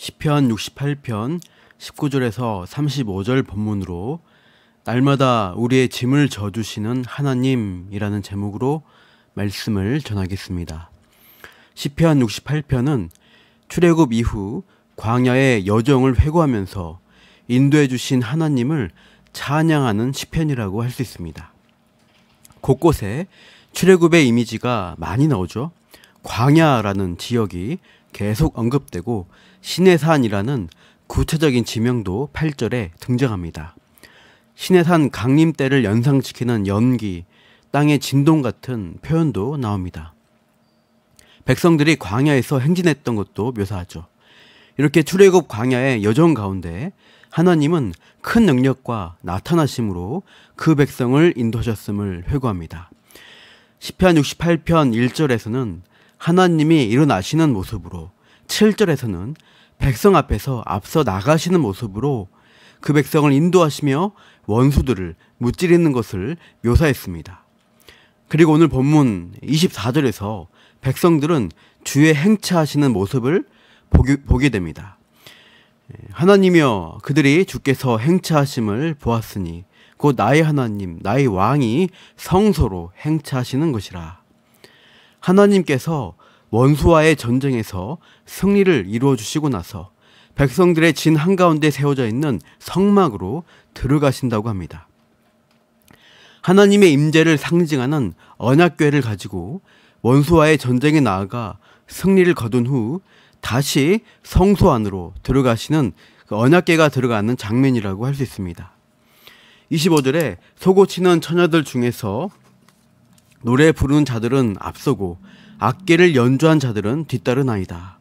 시편 68편 19절에서 35절 본문으로 날마다 우리의 짐을 져주시는 하나님이라는 제목으로 말씀을 전하겠습니다. 시편 68편은 출애굽 이후 광야의 여정을 회고하면서 인도해 주신 하나님을 찬양하는 시편이라고 할 수 있습니다. 곳곳에 출애굽의 이미지가 많이 나오죠. 광야라는 지역이 계속 언급되고 시내산이라는 구체적인 지명도 8절에 등장합니다. 시내산 강림대를 연상시키는 연기, 땅의 진동 같은 표현도 나옵니다. 백성들이 광야에서 행진했던 것도 묘사하죠. 이렇게 출애굽 광야의 여정 가운데 하나님은 큰 능력과 나타나심으로 그 백성을 인도하셨음을 회고합니다. 시편 68편 1절에서는 하나님이 일어나시는 모습으로, 7절에서는 백성 앞에서 앞서 나가시는 모습으로 그 백성을 인도하시며 원수들을 무찌르는 것을 묘사했습니다. 그리고 오늘 본문 24절에서 백성들은 주의 행차하시는 모습을 보게 됩니다. 하나님이여 그들이 주께서 행차하심을 보았으니 곧 나의 하나님 나의 왕이 성소로 행차하시는 것이라. 하나님께서 원수와의 전쟁에서 승리를 이루어 주시고 나서 백성들의 진 한가운데 세워져 있는 성막으로 들어가신다고 합니다. 하나님의 임재를 상징하는 언약궤를 가지고 원수와의 전쟁에 나아가 승리를 거둔 후 다시 성소 안으로 들어가시는 그 언약궤가 들어가는 장면이라고 할 수 있습니다. 25절에 소고치는 처녀들 중에서 노래 부르는 자들은 앞서고 악기를 연주한 자들은 뒤따르나이다.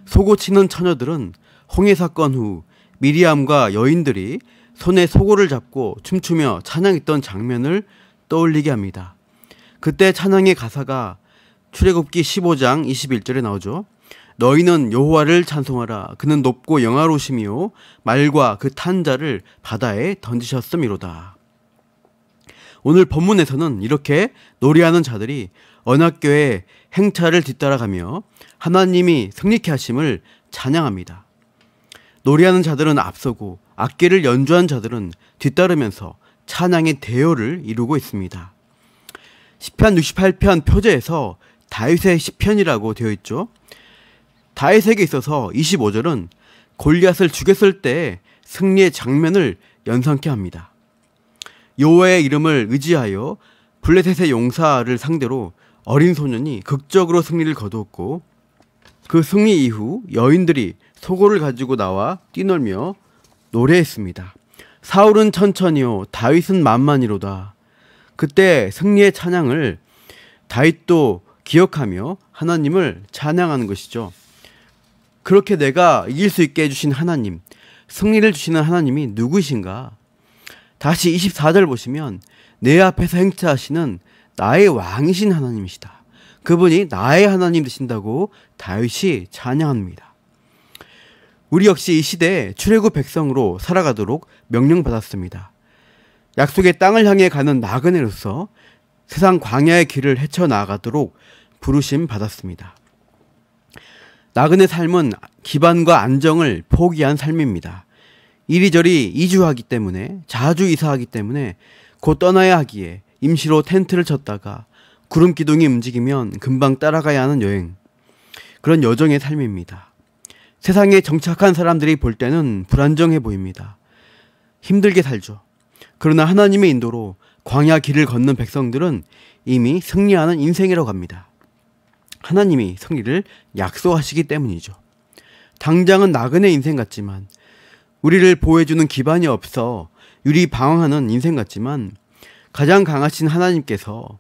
소고치는 처녀들은 홍해 사건 후 미리암과 여인들이 손에 소고를 잡고 춤추며 찬양했던 장면을 떠올리게 합니다. 그때 찬양의 가사가 출애굽기 15장 21절에 나오죠. 너희는 여호와를 찬송하라. 그는 높고 영화로우시며 말과 그 탄 자를 바다에 던지셨음이로다. 오늘 본문에서는 이렇게 노래하는 자들이 언약궤의 행차를 뒤따라가며 하나님이 승리케 하심을 찬양합니다. 노래하는 자들은 앞서고 악기를 연주한 자들은 뒤따르면서 찬양의 대열을 이루고 있습니다. 시편 68편 표제에서 다윗의 시편이라고 되어 있죠. 다윗에게 있어서 25절은 골리앗을 죽였을 때 승리의 장면을 연상케 합니다. 여호와의 이름을 의지하여 블레셋의 용사를 상대로 어린 소년이 극적으로 승리를 거두었고 그 승리 이후 여인들이 소고를 가지고 나와 뛰놀며 노래했습니다. 사울은 천천히요 다윗은 만만이로다. 그때 승리의 찬양을 다윗도 기억하며 하나님을 찬양하는 것이죠. 그렇게 내가 이길 수 있게 해주신 하나님, 승리를 주시는 하나님이 누구이신가? 다시 24절 보시면 내 앞에서 행차하시는 나의 왕이신 하나님이시다. 그분이 나의 하나님 되신다고 다윗이 찬양합니다. 우리 역시 이 시대에 출애굽 백성으로 살아가도록 명령받았습니다. 약속의 땅을 향해 가는 나그네로서 세상 광야의 길을 헤쳐나가도록 부르심 받았습니다. 나그네 삶은 기반과 안정을 포기한 삶입니다. 이리저리 이주하기 때문에, 자주 이사하기 때문에 곧 떠나야 하기에 임시로 텐트를 쳤다가 구름 기둥이 움직이면 금방 따라가야 하는 여행, 그런 여정의 삶입니다. 세상에 정착한 사람들이 볼 때는 불안정해 보입니다. 힘들게 살죠. 그러나 하나님의 인도로 광야 길을 걷는 백성들은 이미 승리하는 인생이라고 합니다. 하나님이 승리를 약속하시기 때문이죠. 당장은 나그네 인생 같지만, 우리를 보호해주는 기반이 없어 유리방황하는 인생 같지만, 가장 강하신 하나님께서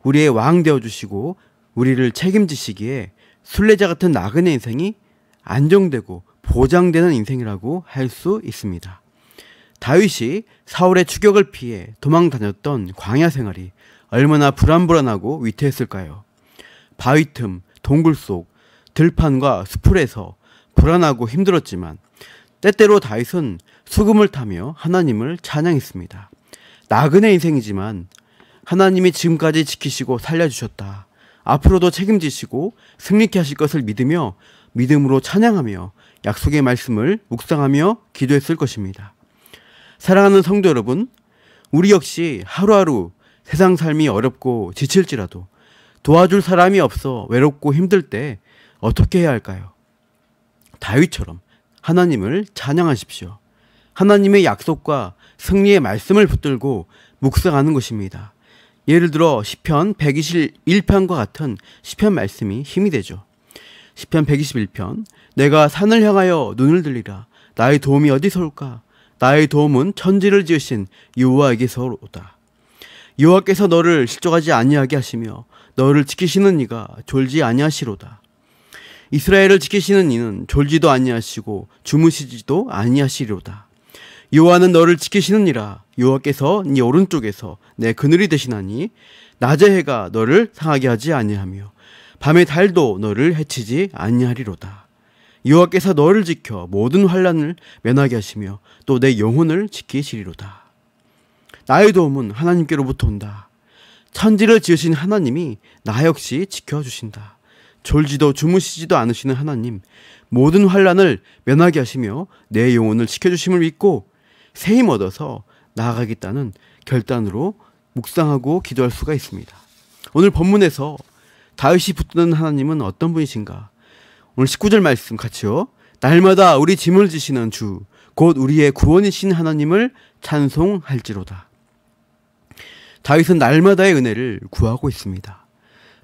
우리의 왕 되어주시고 우리를 책임지시기에 순례자 같은 나그네 인생이 안정되고 보장되는 인생이라고 할 수 있습니다. 다윗이 사울의 추격을 피해 도망 다녔던 광야 생활이 얼마나 불안불안하고 위태했을까요? 바위 틈, 동굴 속, 들판과 수풀에서 불안하고 힘들었지만 때때로 다윗은 수금을 타며 하나님을 찬양했습니다. 나그네 인생이지만 하나님이 지금까지 지키시고 살려주셨다. 앞으로도 책임지시고 승리케 하실 것을 믿으며 믿음으로 찬양하며 약속의 말씀을 묵상하며 기도했을 것입니다. 사랑하는 성도 여러분, 우리 역시 하루하루 세상 삶이 어렵고 지칠지라도 도와줄 사람이 없어 외롭고 힘들 때 어떻게 해야 할까요? 다윗처럼 하나님을 찬양하십시오. 하나님의 약속과 승리의 말씀을 붙들고 묵상하는 것입니다. 예를 들어 시편 121편과 같은 시편 말씀이 힘이 되죠. 시편 121편, 내가 산을 향하여 눈을 들리라. 나의 도움이 어디서 올까? 나의 도움은 천지를 지으신 여호와에게서 오다. 여호와께서 너를 실족하지 아니하게 하시며 너를 지키시는 이가 졸지 아니하시로다. 이스라엘을 지키시는 이는 졸지도 아니하시고 주무시지도 아니하시리로다. 여호와는 너를 지키시느니라. 여호와께서 네 오른쪽에서 내 그늘이 되시나니 낮의 해가 너를 상하게 하지 아니하며 밤의 달도 너를 해치지 아니하리로다. 여호와께서 너를 지켜 모든 환난을 면하게 하시며 또 내 영혼을 지키시리로다. 나의 도움은 하나님께로부터 온다. 천지를 지으신 하나님이 나 역시 지켜주신다. 졸지도 주무시지도 않으시는 하나님, 모든 환난을 면하게 하시며 내 영혼을 지켜주심을 믿고 새 힘 얻어서 나아가겠다는 결단으로 묵상하고 기도할 수가 있습니다. 오늘 본문에서 다윗이 붙드는 하나님은 어떤 분이신가? 오늘 19절 말씀 같이요. 날마다 우리 짐을 지시는 주, 곧 우리의 구원이신 하나님을 찬송할지로다. 다윗은 날마다의 은혜를 구하고 있습니다.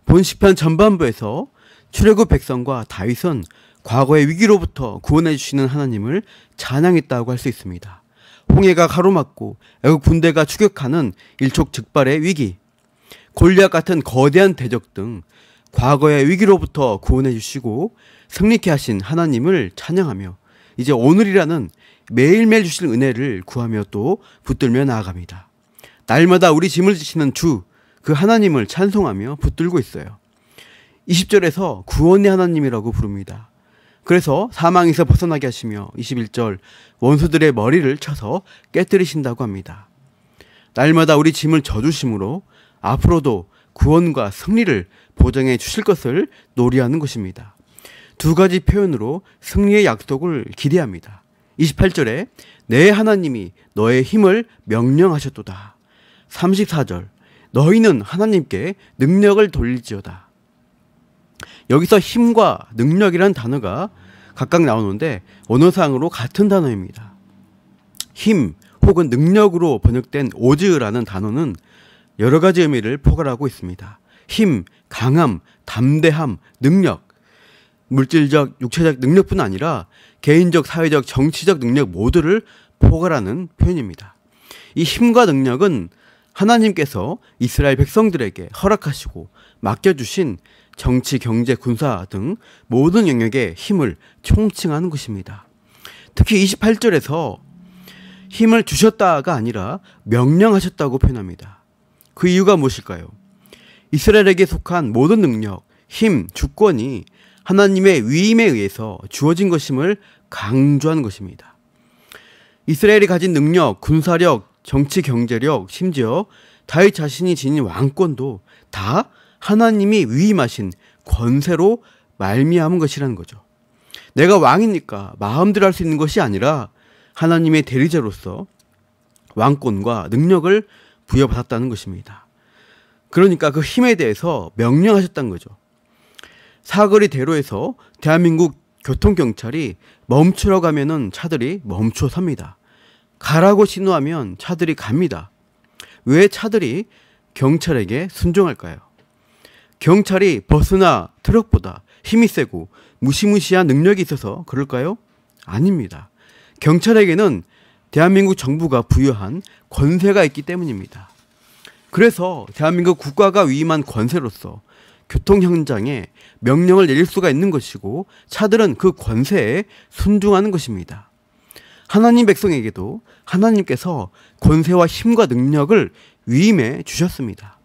본 시편 전반부에서 출애굽 백성과 다윗은 과거의 위기로부터 구원해 주시는 하나님을 찬양했다고 할 수 있습니다. 홍해가 가로막고 애국 군대가 추격하는 일촉즉발의 위기, 골리앗 같은 거대한 대적 등 과거의 위기로부터 구원해 주시고 승리케 하신 하나님을 찬양하며 이제 오늘이라는 매일매일 주실 은혜를 구하며 또 붙들며 나아갑니다. 날마다 우리 짐을 지시는 주, 그 하나님을 찬송하며 붙들고 있어요. 20절에서 구원의 하나님이라고 부릅니다. 그래서 사망에서 벗어나게 하시며 21절 원수들의 머리를 쳐서 깨뜨리신다고 합니다. 날마다 우리 짐을 져주심으로 앞으로도 구원과 승리를 보장해 주실 것을 노리하는 것입니다. 두 가지 표현으로 승리의 약속을 기대합니다. 28절에 내 하나님이 너의 힘을 명령하셨도다. 34절 너희는 하나님께 능력을 돌릴지어다. 여기서 힘과 능력이라는 단어가 각각 나오는데 언어상으로 같은 단어입니다. 힘 혹은 능력으로 번역된 오즈라는 단어는 여러 가지 의미를 포괄하고 있습니다. 힘, 강함, 담대함, 능력, 물질적, 육체적 능력뿐 아니라 개인적, 사회적, 정치적 능력 모두를 포괄하는 표현입니다. 이 힘과 능력은 하나님께서 이스라엘 백성들에게 허락하시고 맡겨주신 정치, 경제, 군사 등 모든 영역의 힘을 총칭하는 것입니다. 특히 28절에서 힘을 주셨다가 아니라 명령하셨다고 표현합니다. 그 이유가 무엇일까요? 이스라엘에게 속한 모든 능력, 힘, 주권이 하나님의 위임에 의해서 주어진 것임을 강조하는 것입니다. 이스라엘이 가진 능력, 군사력, 정치, 경제력, 심지어 다윗 자신이 지닌 왕권도 다 하나님이 위임하신 권세로 말미암은 것이라는 거죠. 내가 왕이니까 마음대로 할 수 있는 것이 아니라 하나님의 대리자로서 왕권과 능력을 부여받았다는 것입니다. 그러니까 그 힘에 대해서 명령하셨다는 거죠. 사거리 대로에서 대한민국 교통경찰이 멈추라고 하면은 차들이 멈춰 섭니다. 가라고 신호하면 차들이 갑니다. 왜 차들이 경찰에게 순종할까요? 경찰이 버스나 트럭보다 힘이 세고 무시무시한 능력이 있어서 그럴까요? 아닙니다. 경찰에게는 대한민국 정부가 부여한 권세가 있기 때문입니다. 그래서 대한민국 국가가 위임한 권세로서 교통 현장에 명령을 내릴 수가 있는 것이고 차들은 그 권세에 순종하는 것입니다. 하나님 백성에게도 하나님께서 권세와 힘과 능력을 위임해 주셨습니다.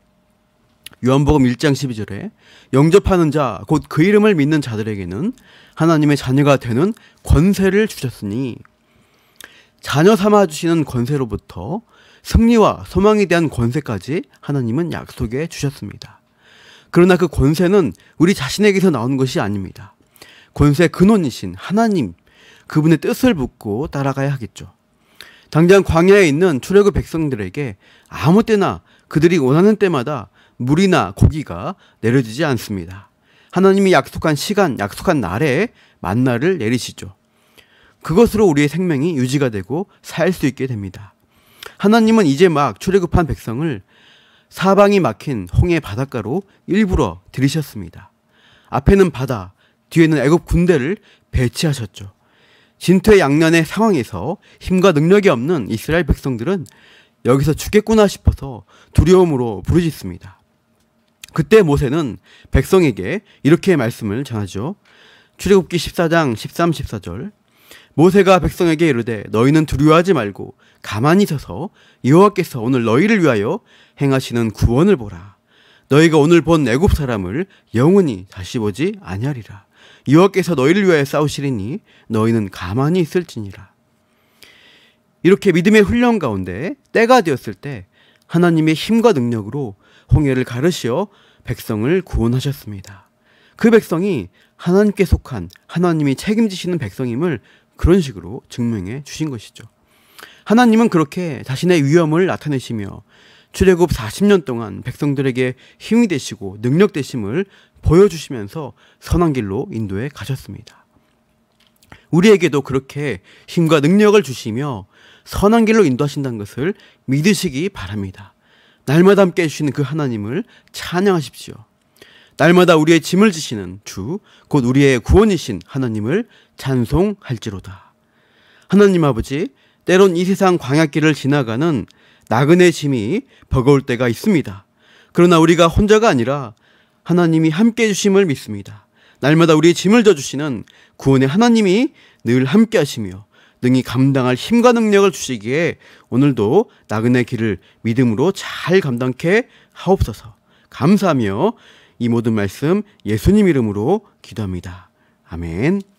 요한복음 1장 12절에 영접하는 자, 곧 그 이름을 믿는 자들에게는 하나님의 자녀가 되는 권세를 주셨으니 자녀 삼아주시는 권세로부터 승리와 소망에 대한 권세까지 하나님은 약속해 주셨습니다. 그러나 그 권세는 우리 자신에게서 나오는 것이 아닙니다. 권세 근원이신 하나님, 그분의 뜻을 묻고 따라가야 하겠죠. 당장 광야에 있는 출애굽 백성들에게 아무 때나 그들이 원하는 때마다 물이나 고기가 내려지지 않습니다. 하나님이 약속한 시간, 약속한 날에 만나를 내리시죠. 그것으로 우리의 생명이 유지가 되고 살 수 있게 됩니다. 하나님은 이제 막 출애굽한 백성을 사방이 막힌 홍해 바닷가로 일부러 들이셨습니다. 앞에는 바다, 뒤에는 애굽 군대를 배치하셨죠. 진퇴양난의 상황에서 힘과 능력이 없는 이스라엘 백성들은 여기서 죽겠구나 싶어서 두려움으로 부르짖습니다. 그때 모세는 백성에게 이렇게 말씀을 전하죠. 출애굽기 14장 13, 14절. 모세가 백성에게 이르되 너희는 두려워하지 말고 가만히 서서 여호와께서 오늘 너희를 위하여 행하시는 구원을 보라. 너희가 오늘 본 애굽 사람을 영원히 다시 보지 아니하리라. 여호와께서 너희를 위하여 싸우시리니 너희는 가만히 있을지니라. 이렇게 믿음의 훈련 가운데 때가 되었을 때 하나님의 힘과 능력으로 홍해를 가르시어 백성을 구원하셨습니다. 그 백성이 하나님께 속한 하나님이 책임지시는 백성임을 그런 식으로 증명해 주신 것이죠. 하나님은 그렇게 자신의 위엄을 나타내시며 출애굽 40년 동안 백성들에게 힘이 되시고 능력 되심을 보여주시면서 선한 길로 인도해 가셨습니다. 우리에게도 그렇게 힘과 능력을 주시며 선한 길로 인도하신다는 것을 믿으시기 바랍니다. 날마다 함께 해주시는 그 하나님을 찬양하십시오. 날마다 우리의 짐을 지시는 주, 곧 우리의 구원이신 하나님을 찬송할지로다. 하나님 아버지, 때론 이 세상 광야길을 지나가는 나그네 짐이 버거울 때가 있습니다. 그러나 우리가 혼자가 아니라 하나님이 함께 해주심을 믿습니다. 날마다 우리의 짐을 져주시는 구원의 하나님이 늘 함께 하시며 능히 감당할 힘과 능력을 주시기에 오늘도 나그네 길을 믿음으로 잘 감당케 하옵소서. 감사하며 이 모든 말씀 예수님 이름으로 기도합니다. 아멘.